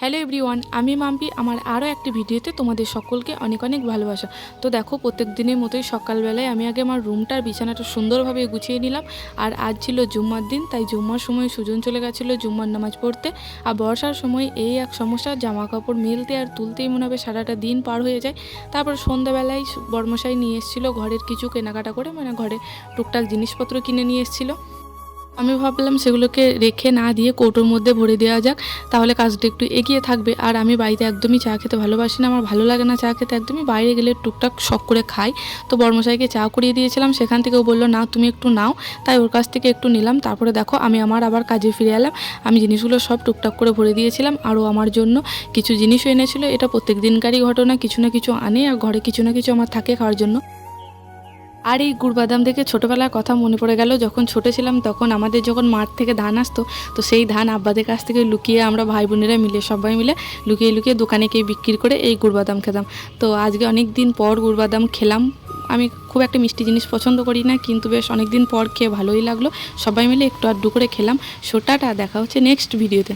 Hello everyone, আমি মাম্পি। আমার আরও একটি ভিডিওতে তোমাদের সকলকে অনেক অনেক ভালোবাসা। তো দেখো, প্রত্যেক দিনের মতোই সকালবেলায় আমি আগে আমার রুমটার বিছানাটা সুন্দরভাবে গুছিয়ে নিলাম। আর আজ ছিল জুম্মার দিন, তাই জুম্মার সময় সুজন চলে গেছিলো জুম্মার নামাজ পড়তে। আর বর্ষার সময় এই এক সমস্যা, জামা কাপড় মেলতে আর তুলতেই মনে হবে সারাটা দিন পার হয়ে যায়। তারপর সন্ধ্যাবেলায় বর্মশাই নিয়ে এসেছিলো ঘরের কিছু কেনাকাটা করে, মানে ঘরে টুকটাক জিনিসপত্র কিনে নিয়ে এসেছিলো। আমি ভাবলাম সেগুলোকে রেখে না দিয়ে কৌটোর মধ্যে ভরে দেওয়া যাক, তাহলে কাজটা একটু এগিয়ে থাকবে। আর আমি বাড়িতে একদমই চা খেতে ভালোবাসি না, আমার ভালো লাগে না চা খেতে একদমই। বাইরে গেলে টুকটাক শখ করে খাই। তো বর্মশাইকে চা করিয়ে দিয়েছিলাম, সেখান থেকেও বললো না তুমি একটু নাও, তাই ওর কাছ থেকে একটু নিলাম। তারপরে দেখো আমি আমার আবার কাজে ফিরে এলাম। আমি জিনিসগুলো সব টুকটাক করে ভরে দিয়েছিলাম। আরও আমার জন্য কিছু জিনিসও এনেছিল। এটা প্রত্যেক দিনকারই ঘটনা, কিছু না কিছু আনে আর ঘরে কিছু না কিছু আমার থাকে খাওয়ার জন্য। আর এই গুড় বাদাম দেখে ছোটোবেলার কথা মনে পড়ে গেল। যখন ছোটো ছিলাম তখন আমাদের যখন মাঠ থেকে ধান আসতো, তো সেই ধান আব্বাদের কাছ থেকে লুকিয়ে আমরা ভাই বোনেরা মিলে সবাই মিলে লুকিয়ে লুকিয়ে দোকানে গিয়ে বিক্রি করে এই গুড় বাদাম খেতাম। তো আজকে অনেক দিন পর গুড় বাদাম খেলাম। আমি খুব একটা মিষ্টি জিনিস পছন্দ করি না, কিন্তু বেশ অনেক দিন পর খেয়ে ভালোই লাগলো। সবাই মিলে একটু আধটু করে খেলাম। সোটাটা দেখা হচ্ছে নেক্সট ভিডিওতে।